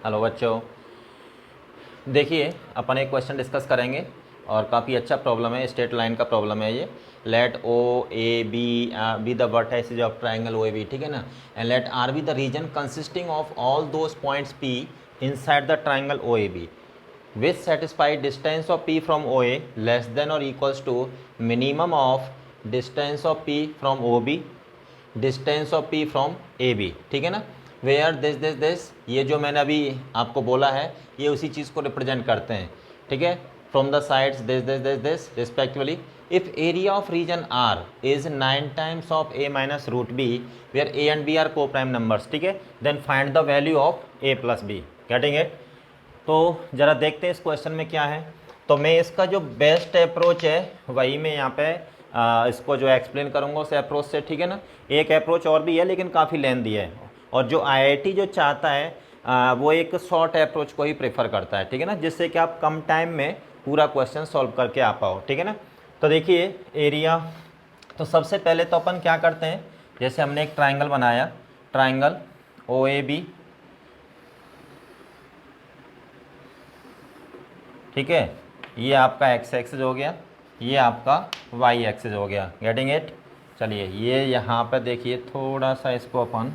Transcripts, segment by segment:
Hello बच्चों, देखिए अपन एक क्वेश्चन डिस्कस करेंगे और काफ़ी अच्छा प्रॉब्लम है, स्ट्रेट लाइन का प्रॉब्लम है ये। Let O A B the vertices of triangle O A B, ठीक है ना। And let R be the region consisting of all those points P inside the triangle O A B which satisfy distance of P from O A less than और equals to minimum of distance of P from O B, distance of P from A B, ठीक है ना। Where this ये जो मैंने अभी आपको बोला है ये उसी चीज़ को रिप्रेजेंट करते हैं, ठीक है। From the sides this respectively if area of region R is 9 times of A minus root B where A and B are coprime numbers, ठीक है, then find the value of A plus B. Getting it? तो ज़रा देखते हैं इस question में क्या है। तो मैं इसका जो बेस्ट अप्रोच है वही मैं यहाँ पे इसको जो एक्सप्लेन करूँगा उस अप्रोच से, ठीक है ना। एक अप्रोच और भी है लेकिन काफ़ी लेंथी है, और जो आईआईटी जो चाहता है वो एक शॉर्ट अप्रोच को ही प्रेफर करता है, ठीक है ना, जिससे कि आप कम टाइम में पूरा क्वेश्चन सॉल्व करके आ पाओ, ठीक है ना। तो देखिए एरिया, तो सबसे पहले तो अपन क्या करते हैं, जैसे हमने एक ट्राइंगल बनाया, ट्राइंगल ओ ए बी, ठीक है, ये आपका एक्स एक्सिस हो गया, ये आपका वाई एक्सिस हो गया। Getting it? चलिए ये यहाँ पे देखिए थोड़ा सा इसको अपन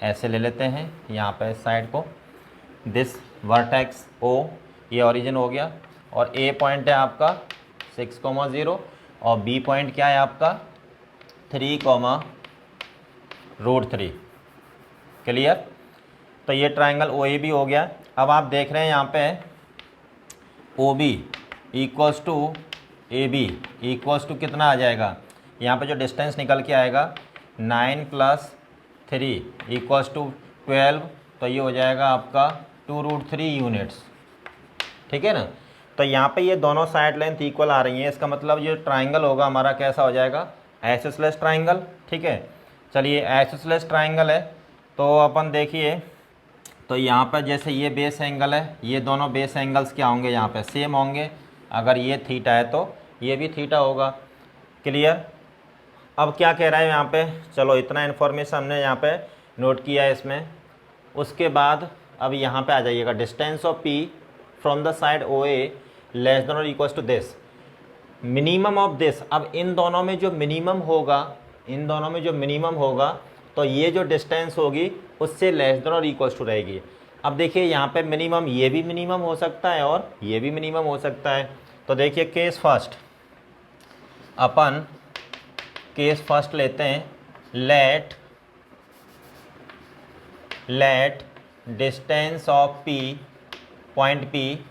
ऐसे ले लेते हैं, यहाँ पे इस साइड को, दिस वर्टेक्स ओ ये ओरिजिन हो गया, और ए पॉइंट है आपका 6,0 और बी पॉइंट क्या है आपका 3,√3। क्लियर? तो ये ट्राइंगल ओ ए बी हो गया। अब आप देख रहे हैं यहाँ पे O B equals to A B equals to कितना आ जाएगा, यहाँ पे जो डिस्टेंस निकल के आएगा 9 + 3 इक्वल्स टू 12, तो ये हो जाएगा आपका 2√3 यूनिट्स, ठीक है ना। तो यहाँ पे ये दोनों साइड लेंथ इक्वल आ रही हैं, इसका मतलब ये ट्राइंगल होगा हमारा कैसा हो जाएगा, आइसोसेलेस ट्राइंगल, ठीक है। चलिए आइसोसेलेस ट्राइंगल है तो अपन देखिए, तो यहाँ पर जैसे ये बेस एंगल है, ये दोनों बेस एंगल्स क्या होंगे, यहाँ पे सेम होंगे। अगर ये थीटा है तो ये भी थीटा होगा। क्लियर? अब क्या कह रहा है यहाँ पे, चलो इतना इन्फॉर्मेशन हमने यहाँ पे नोट किया है इसमें। उसके बाद अब यहाँ पे आ जाइएगा, distance of P from the side O A less than और equal to this, minimum of this. अब इन दोनों में जो मिनिमम होगा, इन दोनों में जो मिनिमम होगा तो ये जो डिस्टेंस होगी उससे लेस देन और इक्वल टू रहेगी। अब देखिए यहाँ पे मिनिमम, ये भी मिनिमम हो सकता है और ये भी मिनिमम हो सकता है। तो देखिए केस फर्स्ट, अपन केस फर्स्ट लेते हैं, let distance of P, point P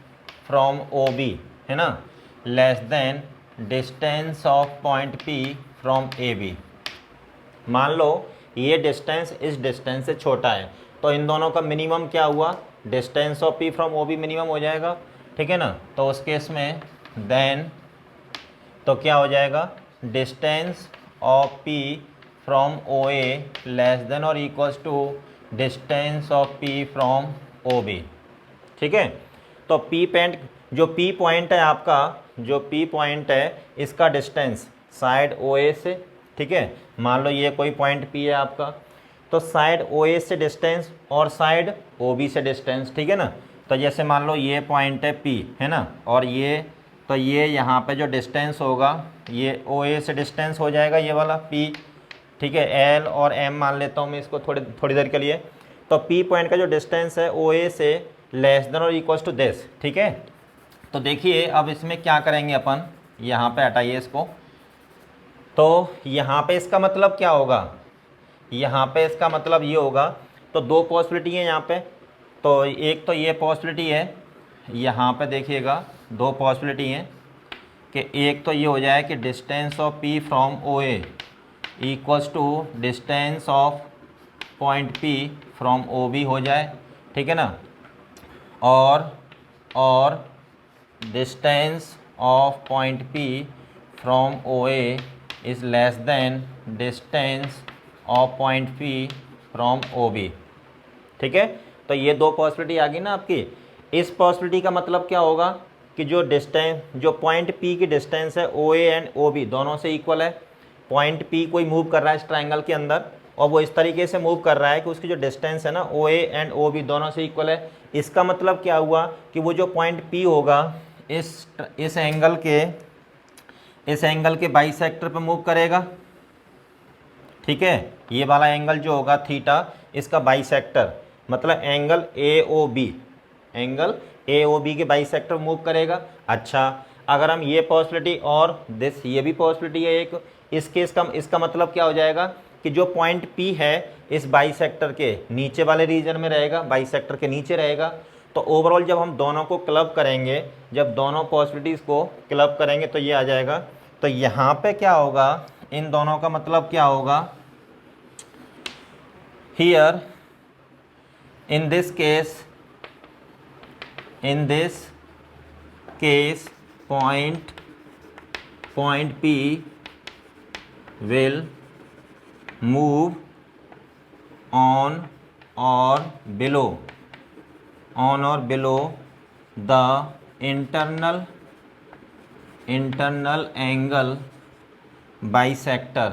from O B, है ना, less than distance of point P from A B. मान लो ये डिस्टेंस इस डिस्टेंस से छोटा है, तो इन दोनों का मिनिमम क्या हुआ, distance of P from O B minimum हो जाएगा, ठीक है ना। तो उस केस में देन तो क्या हो जाएगा, distance of P from O A less than और equals to distance of P from O B, ठीक है। तो पी पॉइंट, जो पी पॉइंट है आपका, जो पी पॉइंट है इसका डिस्टेंस साइड ओ ए से, ठीक है, मान लो ये कोई पॉइंट पी है आपका, तो साइड ओ ए से डिस्टेंस और साइड ओ बी से डिस्टेंस, ठीक है ना। तो जैसे मान लो ये पॉइंट है पी, है ना, और ये, तो ये यहाँ पे जो डिस्टेंस होगा ये ओ ए से डिस्टेंस हो जाएगा ये वाला पी, ठीक है, एल और एम मान लेता हूँ मैं इसको थोड़ी देर के लिए। तो पी पॉइंट का जो डिस्टेंस है ओ ए से लेस देन और इक्वल्स टू दिस, ठीक है। तो देखिए अब इसमें क्या करेंगे अपन, यहाँ पे हटाइए इसको, तो यहाँ पे इसका मतलब क्या होगा, यहाँ पे इसका मतलब ये होगा, तो दो पॉसिबिलिटी है यहाँ पे। तो एक तो ये पॉसिबिलिटी है, यहाँ पे देखिएगा दो पॉसिबिलिटी हैं, कि एक तो ये हो जाए कि distance of P from O A equals to distance of point P from O B हो जाए, ठीक है ना, और distance of point P from O A is less than distance of point P from O B, ठीक है। तो ये दो पॉसिबिलिटी आ गई ना आपकी। इस पॉसिबिलिटी का मतलब क्या होगा कि जो डिस्टेंस, जो पॉइंट पी की डिस्टेंस है ओ ए एंड ओ बी दोनों से इक्वल है। पॉइंट पी कोई मूव कर रहा है इस ट्राइंगल के अंदर और वो इस तरीके से मूव कर रहा है कि उसकी जो डिस्टेंस है ना ओ ए एंड ओ बी दोनों से इक्वल है। इसका मतलब क्या हुआ कि वो जो पॉइंट पी होगा इस एंगल के बाइसेक्टर पे मूव करेगा, ठीक है। ये वाला एंगल जो होगा थीटा, इसका बाइसेक्टर मतलब angle angle A O B के बाइसेक्टर मूव करेगा। अच्छा, अगर हम ये पॉसिबिलिटी और ये भी पॉसिबिलिटी है एक, इस केस का इसका मतलब क्या हो जाएगा कि जो पॉइंट P है इस बाइसेक्टर के नीचे वाले रीजन में रहेगा, बाइसेक्टर के नीचे रहेगा। तो ओवरऑल जब हम दोनों को क्लब करेंगे, जब दोनों पॉसिबिलिटीज़ को क्लब करेंगे तो ये आ जाएगा। तो यहाँ पे क्या होगा, इन दोनों का मतलब क्या होगा, here in this case point P will move on or below the internal angle bisector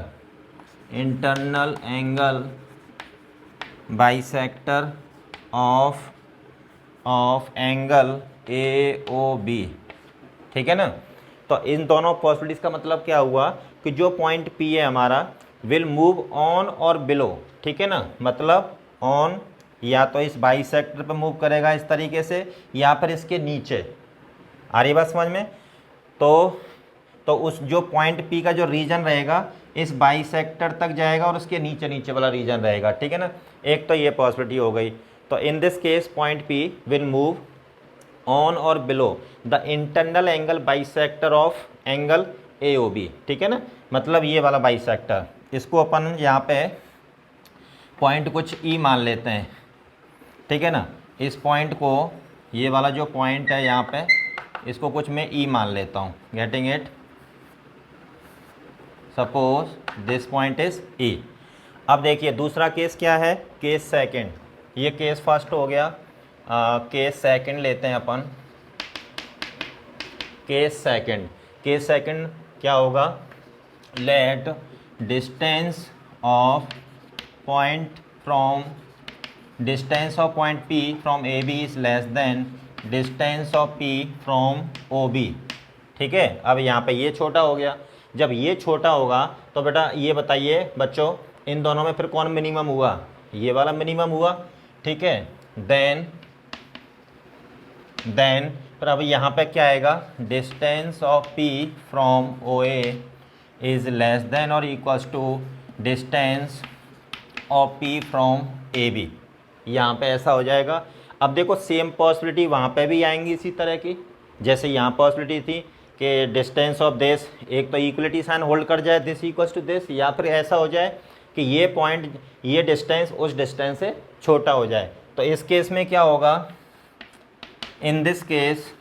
of angle A O B, ठीक है ना। तो इन दोनों पॉसिबिलिटीज़ का मतलब क्या हुआ कि जो पॉइंट P है हमारा विल मूव ऑन और बिलो, ठीक है ना। मतलब ऑन या तो इस बाइसेक्टर पे मूव करेगा इस तरीके से, या फिर इसके नीचे। आ रही बात समझ में। तो उस जो पॉइंट P का जो रीजन रहेगा इस बाइसेक्टर तक जाएगा और उसके नीचे नीचे वाला रीजन रहेगा, ठीक है ना। एक तो ये पॉसिबिलिटी हो गई। तो in this case point P will move on और below the internal angle bisector of angle A O B, ठीक है ना। मतलब ये वाला बाइसेक्टर, इसको अपन यहाँ पे पॉइंट कुछ E मान लेते हैं, ठीक है ना। इस पॉइंट को, ये वाला जो पॉइंट है यहाँ पे, इसको कुछ मैं E मान लेता हूँ। Getting it. Suppose this point is E। अब देखिए दूसरा केस क्या है, केस सेकंड। ये केस फर्स्ट हो गया, केस सेकंड लेते हैं अपन। केस सेकंड क्या होगा, let distance of point P from AB is less than distance of P from OB, ठीक है। अब यहाँ पे ये छोटा हो गया। जब ये छोटा होगा तो बेटा ये बताइए बच्चों, इन दोनों में फिर कौन मिनिमम हुआ, ये वाला मिनिमम हुआ, ठीक है। देन फिर अब यहाँ पे क्या आएगा, distance of P from OA is less than और equals to distance of P from AB। यहाँ पे ऐसा हो जाएगा। अब देखो सेम पॉसिबिलिटी वहाँ पे भी आएंगी इसी तरह की, जैसे यहाँ पॉसिबिलिटी थी कि डिस्टेंस ऑफ दिस, एक तो इक्वलिटी साइन होल्ड कर जाए दिस इक्वल्स टू दिस, या फिर ऐसा हो जाए कि ये पॉइंट, ये डिस्टेंस उस डिस्टेंस से छोटा हो जाए। तो इस केस में क्या होगा, इन this case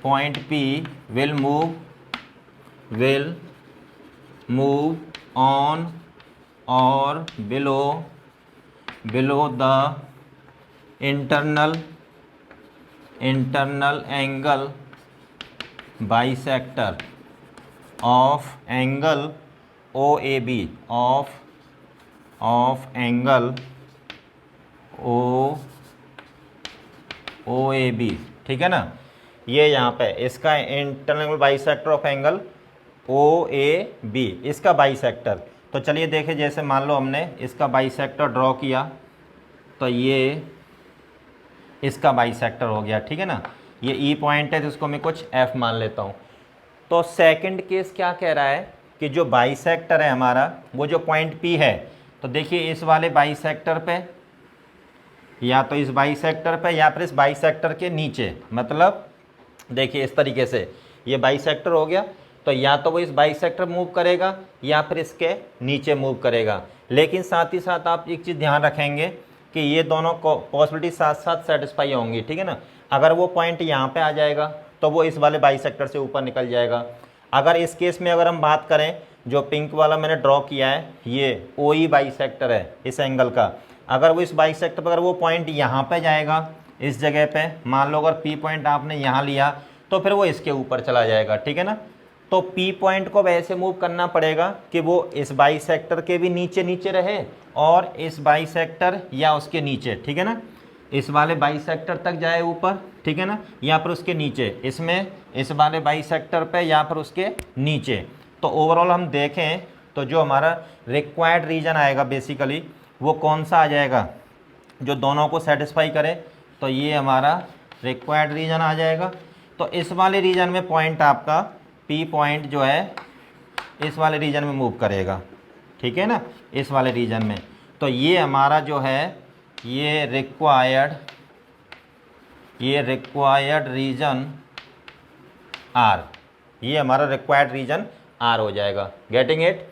point P will move on or below the internal angle bisector of angle OAB of angle OAB, ठीक है ना। ये यहाँ पे इसका internal bisector of angle OAB, इसका बाइसेक्टर। तो चलिए देखें, जैसे मान लो हमने इसका बाइसेक्टर ड्रॉ किया तो ये इसका बाइसेक्टर हो गया, ठीक है ना। ये E पॉइंट है जिसको मैं कुछ F मान लेता हूँ। तो सेकंड केस क्या कह रहा है कि जो बाइसेक्टर है हमारा, वो जो पॉइंट P है, तो देखिए इस वाले बाइसेक्टर पे, या तो इस बाइसेक्टर पे या फिर इस बाइसेक्टर के नीचे। मतलब देखिए इस तरीके से ये बाइसेक्टर हो गया, तो या तो वो इस बाइसेक्टर मूव करेगा या फिर इसके नीचे मूव करेगा। लेकिन साथ ही साथ आप एक चीज़ ध्यान रखेंगे कि ये दोनों पॉसिबिलिटी साथ साथ सेटिस्फाई होंगी, ठीक है ना। अगर वो पॉइंट यहाँ पे आ जाएगा तो वो इस वाले बाइसेक्टर से ऊपर निकल जाएगा। अगर इस केस में अगर हम बात करें, जो पिंक वाला मैंने ड्रॉ किया है, ये OE बाइसेक्टर है इस एंगल का, अगर वो इस बाइसेक्टर पर, अगर वो पॉइंट यहाँ पे जाएगा इस जगह पे, मान लो अगर P पॉइंट आपने यहाँ लिया तो फिर वो इसके ऊपर चला जाएगा, ठीक है ना। तो पी पॉइंट को वैसे मूव करना पड़ेगा कि वो इस बाइसेक्टर के भी नीचे नीचे रहे और इस बाइसेक्टर या उसके नीचे, ठीक है ना, इस वाले बाइसेक्टर तक जाए ऊपर, ठीक है ना, या फिर उसके नीचे, इसमें इस वाले बाइसेक्टर पे या फिर उसके नीचे। तो ओवरऑल हम देखें तो जो हमारा रिक्वायर्ड रीजन आएगा बेसिकली वो कौन सा आ जाएगा, जो दोनों को सेटिस्फाई करे, तो ये हमारा रिक्वायर्ड रीजन आ जाएगा। तो इस वाले रीजन में पॉइंट आपका पी पॉइंट जो है इस वाले रीजन में मूव करेगा, ठीक है ना, इस वाले रीजन में। तो ये हमारा जो है ये रिक्वायर्ड रीजन आर, ये हमारा रिक्वायर्ड रीजन आर हो जाएगा। Getting it.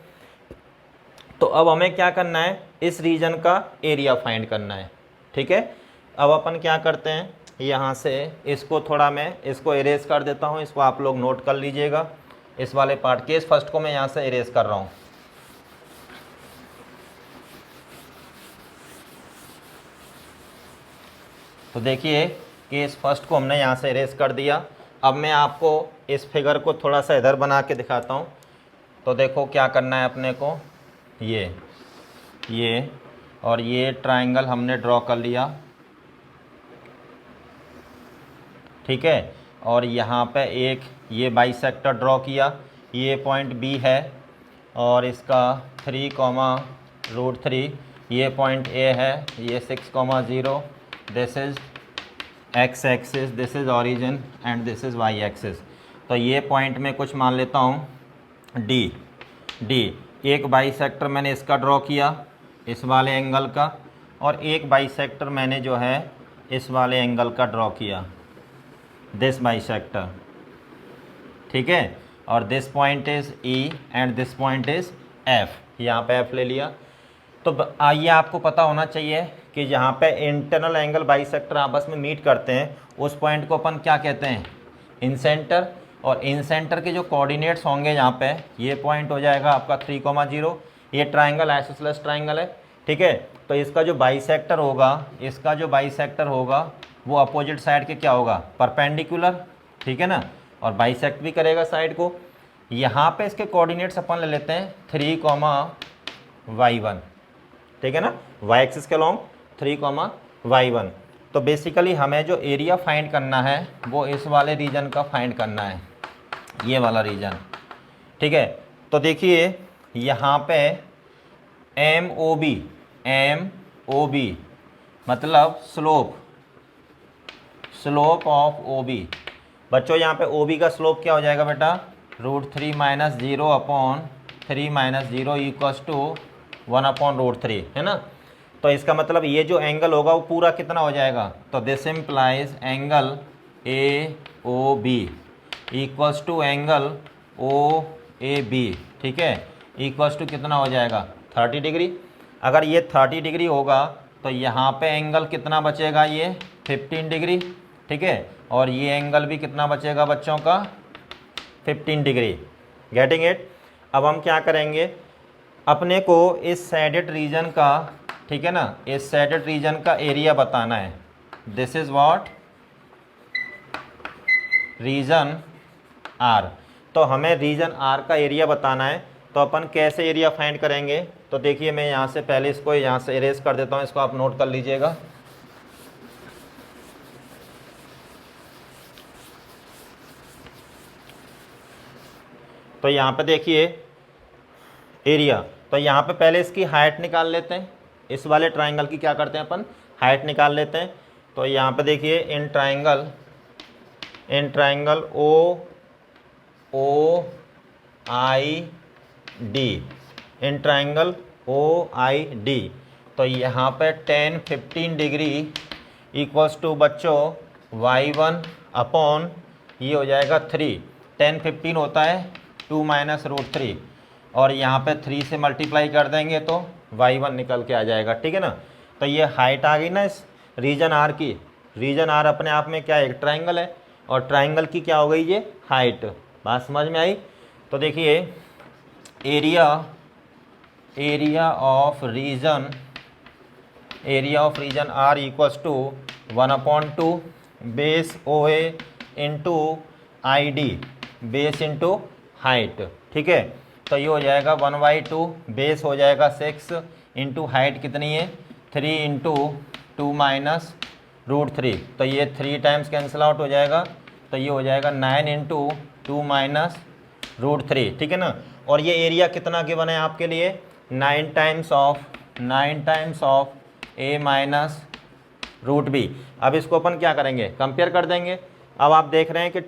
तो अब हमें क्या करना है, इस रीजन का एरिया फाइंड करना है, ठीक है। अब अपन क्या करते हैं, यहाँ से इसको थोड़ा मैं इसको इरेज कर देता हूँ, इसको आप लोग नोट कर लीजिएगा। इस वाले पार्ट केस फर्स्ट को मैं यहाँ से इरेज कर रहा हूँ। तो देखिए केस फर्स्ट को हमने यहाँ से इरेज कर दिया। अब मैं आपको इस फिगर को थोड़ा सा इधर बना के दिखाता हूँ। तो देखो क्या करना है अपने को, ये और ये ट्रायंगल हमने ड्रॉ कर लिया, ठीक है। और यहाँ पे एक ये बाइसेक्टर ड्रॉ किया, ये पॉइंट बी है और इसका 3,√3, ये पॉइंट ए है, ये 6,0, this is x axis, this is origin and this is why axis. तो ये पॉइंट में कुछ मान लेता हूँ डी। एक बाइसेक्टर मैंने इसका ड्रॉ किया इस वाले एंगल का, और एक बाइसेक्टर मैंने जो है इस वाले एंगल का ड्रॉ किया, दिस बाइसेक्टर, ठीक है। और this point is E and this point is F, यहाँ पे एफ ले लिया। तो आइए आपको पता होना चाहिए कि जहाँ पे इंटरनल एंगल बाइसेक्टर आपस में मीट करते हैं उस पॉइंट को अपन क्या कहते हैं, इंसेंटर। और इंसेंटर के जो कोऑर्डिनेट्स होंगे यहाँ पे, ये पॉइंट हो जाएगा आपका 3,0, ये ट्राइंगल आइसोसेलेस ट्राइंगल है, ठीक है। तो इसका जो बाइसेक्टर होगा वो अपोजिट साइड के क्या होगा, परपेंडिकुलर, ठीक है ना, और बाइसेक्ट भी करेगा साइड को। यहाँ पे इसके कोऑर्डिनेट्स अपन ले लेते हैं 3,y1, ठीक है ना, वाई एक्सिस के लॉन्ग 3,y1। तो बेसिकली हमें जो एरिया फाइंड करना है वो इस वाले रीजन का फाइंड करना है, ये वाला रीजन, ठीक है। तो देखिए यहाँ पे एम ओ बी मतलब स्लोप ऑफ ओ बी। बच्चों यहाँ पे ओ बी का स्लोप क्या हो जाएगा बेटा, √3 - 0/3 - 0 = 1/√3, है ना। तो इसका मतलब ये जो एंगल होगा वो पूरा कितना हो जाएगा, तो this implies angle A O B equals to angle O A B, ठीक है, इक्वल्स टू कितना हो जाएगा 30 डिग्री। अगर ये 30 डिग्री होगा तो यहाँ पे एंगल कितना बचेगा, ये 15 डिग्री, ठीक है। और ये एंगल भी कितना बचेगा बच्चों का 15 डिग्री। Getting it. अब हम क्या करेंगे, अपने को इस सैडेड रीजन का, ठीक है ना, इस सैडेड रीजन का एरिया बताना है। This is what, region R. तो हमें रीजन आर का एरिया बताना है। तो अपन कैसे एरिया फाइंड करेंगे, तो देखिए मैं यहाँ से पहले इसको यहाँ से इरेज कर देता हूँ, इसको आप नोट कर लीजिएगा। तो यहाँ पे देखिए एरिया, तो यहाँ पे पहले इसकी हाइट निकाल लेते हैं। इस वाले ट्राइंगल की क्या करते हैं अपन, हाइट निकाल लेते हैं। तो यहाँ पे देखिए in triangle O I D, in triangle O I D, तो यहाँ पे 10-15 डिग्री इक्वल्स टू बच्चों y1 अपॉन ये हो जाएगा 3, 10-15 होता है 2 - √3, और यहाँ पे 3 से मल्टीप्लाई कर देंगे तो y1 निकल के आ जाएगा, ठीक है ना। तो ये हाइट आ गई ना इस रीजन आर की। रीजन आर अपने आप में क्या है, एक ट्राइंगल है, और ट्राइंगल की क्या हो गई ये हाइट। बात समझ में आई। तो देखिए area of region R equals to 1/2 base O A into ID base into height, ठीक है। तो ये हो जाएगा 1/2, बेस हो जाएगा 6 इंटू हाइट कितनी है 3 इंटू 2 माइनस √3, तो ये 3 टाइम्स कैंसिल आउट हो जाएगा, तो ये हो जाएगा 9 इंटू 2 माइनस √3, ठीक है ना। और ये एरिया कितना गिवन है आपके लिए 9 times of a minus √b। अब इसको अपन क्या करेंगे कंपेयर कर देंगे। अब आप देख रहे हैं कि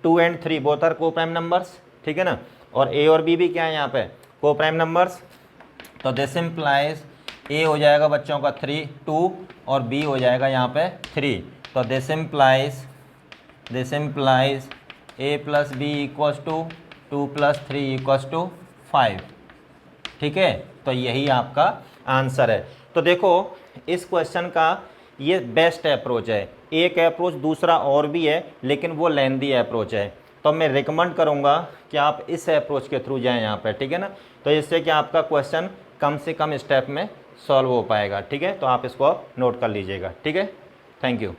2 and 3 both are coprime numbers, ठीक है ना, और a और b भी क्या है यहाँ पे को प्राइम नंबर्स। तो दिस इम्प्लाइज a हो जाएगा बच्चों का 2 और b हो जाएगा यहाँ पे 3। तो this implies a plus B equals to 2 + 3 equals to 5, ठीक है। तो यही आपका आंसर है। तो देखो इस क्वेश्चन का ये बेस्ट अप्रोच है। एक अप्रोच दूसरा और भी है लेकिन वो लेंदी अप्रोच है, तो मैं रिकमेंड करूँगा कि आप इस अप्रोच के थ्रू जाएं यहाँ पे, ठीक है ना। तो इससे कि आपका क्वेश्चन कम से कम स्टेप में सॉल्व हो पाएगा, ठीक है। तो आप इसको नोट कर लीजिएगा, ठीक है। Thank you.